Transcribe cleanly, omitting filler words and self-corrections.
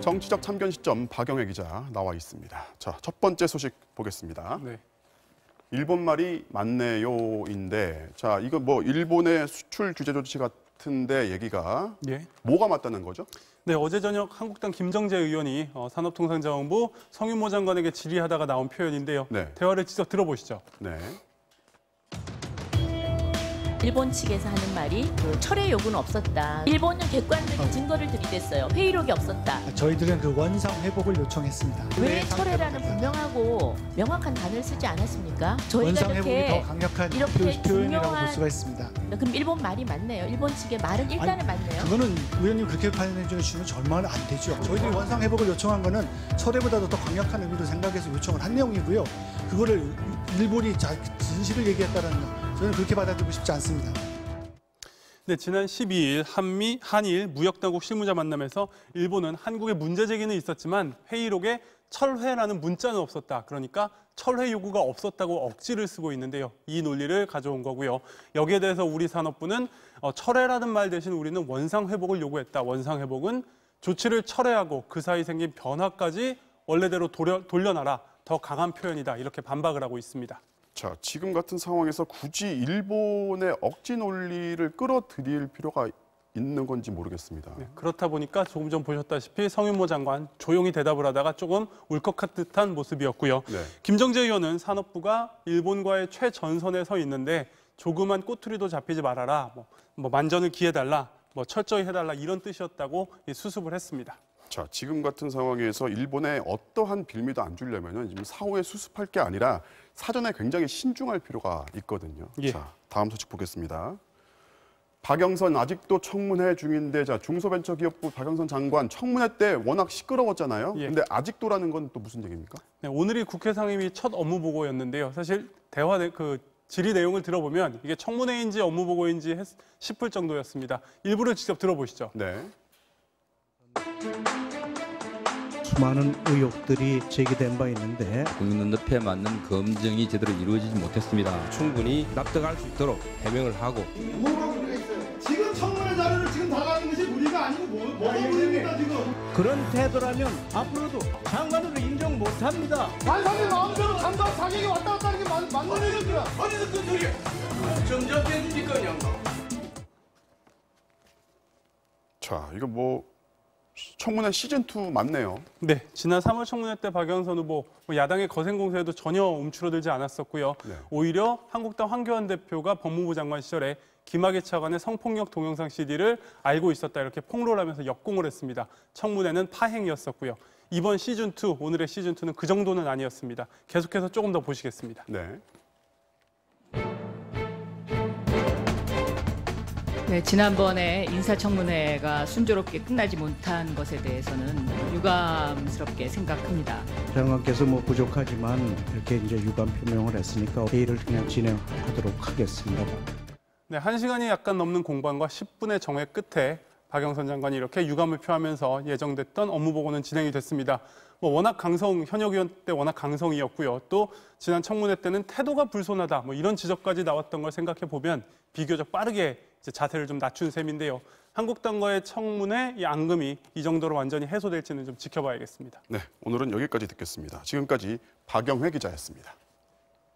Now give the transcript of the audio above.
정치적 참견 시점 박영애 기자 나와 있습니다. 자, 첫 번째 소식 보겠습니다. 네. 일본 말이 맞네요인데, 자, 이거 뭐 일본의 수출 규제 조치 같은데 얘기가 예. 뭐가 맞다는 거죠? 네, 어제 저녁 한국당 김정재 의원이 산업통상자원부 성윤모 장관에게 질의하다가 나온 표현인데요. 네. 대화를 직접 들어보시죠. 네. 일본 측에서 하는 말이 철회 요구는 없었다. 일본은 객관적인 증거를 들이댔어요. 회의록이 없었다. 저희들은 그 원상 회복을 요청했습니다. 왜 철회라는 분명하고 명확한 단어를 쓰지 않았습니까? 저희가 원상 회복이 더 이렇게 강력한 이렇게 표현이라고 볼 중요한- 수가 있습니다. 그럼 일본 말이 맞네요. 일본 측의 말은 일단은 맞네요. 그거는 의원님 그렇게 판단해 주시면 절망은 안 되죠. 저희들이 원상 회복을 요청한 거는 철회보다도 더 강력한 의미로 생각해서 요청을 한 내용이고요. 그거를 일본이 진실을 얘기했다는 저는 그렇게 받아들이고 싶지 않습니다. 네, 지난 12일 한일 무역당국 실무자 만남에서 일본은 한국의 문제 제기는 있었지만 회의록에 철회라는 문자는 없었다. 그러니까 철회 요구가 없었다고 억지를 쓰고 있는데요. 이 논리를 가져온 거고요. 여기에 대해서 우리 산업부는 철회라는 말 대신 우리는 원상 회복을 요구했다. 원상 회복은 조치를 철회하고 그 사이 생긴 변화까지 원래대로 돌려놔라. 더 강한 표현이다. 이렇게 반박을 하고 있습니다. 자, 지금 같은 상황에서 굳이 일본의 억지 논리를 끌어들일 필요가 있는 건지 모르겠습니다. 네, 그렇다 보니까 조금 전 보셨다시피 성윤모 장관 조용히 대답을 하다가 조금 울컥한 듯한 모습이었고요. 네. 김정재 의원은 산업부가 일본과의 최전선에 서 있는데 조그만 꼬투리도 잡히지 말아라, 뭐 만전을 기해달라, 뭐 철저히 해달라 이런 뜻이었다고 수습을 했습니다. 자, 지금 같은 상황에서 일본에 어떠한 빌미도 안 주려면 지금 사후에 수습할 게 아니라 사전에 굉장히 신중할 필요가 있거든요. 예. 자, 다음 소식 보겠습니다. 박영선 아직도 청문회 중인데, 자, 중소벤처기업부 박영선 장관 청문회 때 워낙 시끄러웠잖아요. 예. 근데 아직도라는 건 또 무슨 얘기입니까? 네, 오늘이 국회 상임위 첫 업무 보고였는데요. 사실 질의 내용을 들어보면 이게 청문회인지 업무 보고인지 싶을 정도였습니다. 일부를 직접 들어보시죠. 네. 수많은 의혹들이 제기된 바 있는데 국민 눈높이에 맞는 검증이 제대로 이루어지지 못했습니다. 충분히 납득할 수 있도록 해명을 하고. 뭐가 무리가 있어요? 지금 청문회 자료를 지금 나가는 것이 무리가 아니고 뭐가 무리입니까 지금? 그런 태도라면 앞으로도 장관으로 인정 못합니다. 관상이 마음대로 장관 자격이 왔다 갔다 하는 게 맞는 얘기야. 어디서 그 소리야? 정답해 주실 거냐? 자, 이거 뭐 청문회 시즌2 맞네요. 네, 지난 3월 청문회 때 박영선 후보 야당의 거센 공세에도 전혀 움츠러들지 않았었고요. 네. 오히려 한국당 황교안 대표가 법무부 장관 시절에 김학의 차관의 성폭력 동영상 CD를 알고 있었다 이렇게 폭로하면서 역공을 했습니다. 청문회는 파행이었었고요. 이번 시즌2, 오늘의 시즌2는 그 정도는 아니었습니다. 계속해서 조금 더 보시겠습니다. 네. 네, 지난번에 인사청문회가 순조롭게 끝나지 못한 것에 대해서는 유감스럽게 생각합니다. 장관께서 부족하지만 이렇게 이제 유감 표명을 했으니까 회의를 그냥 진행하도록 하겠습니다. 네, 1시간이 약간 넘는 공방과 10분의 정회 끝에 박영선 장관이 이렇게 유감을 표하면서 예정됐던 업무 보고는 진행이 됐습니다. 워낙 현역 의원 때 워낙 강성이었고요. 또 지난 청문회 때는 태도가 불손하다 이런 지적까지 나왔던 걸 생각해 보면 비교적 빠르게 자세를 좀 낮춘 셈인데요. 한국당과의 청문회 이 앙금이 이 정도로 완전히 해소될지는 좀 지켜봐야겠습니다. 네, 오늘은 여기까지 듣겠습니다. 지금까지 박영애 기자였습니다.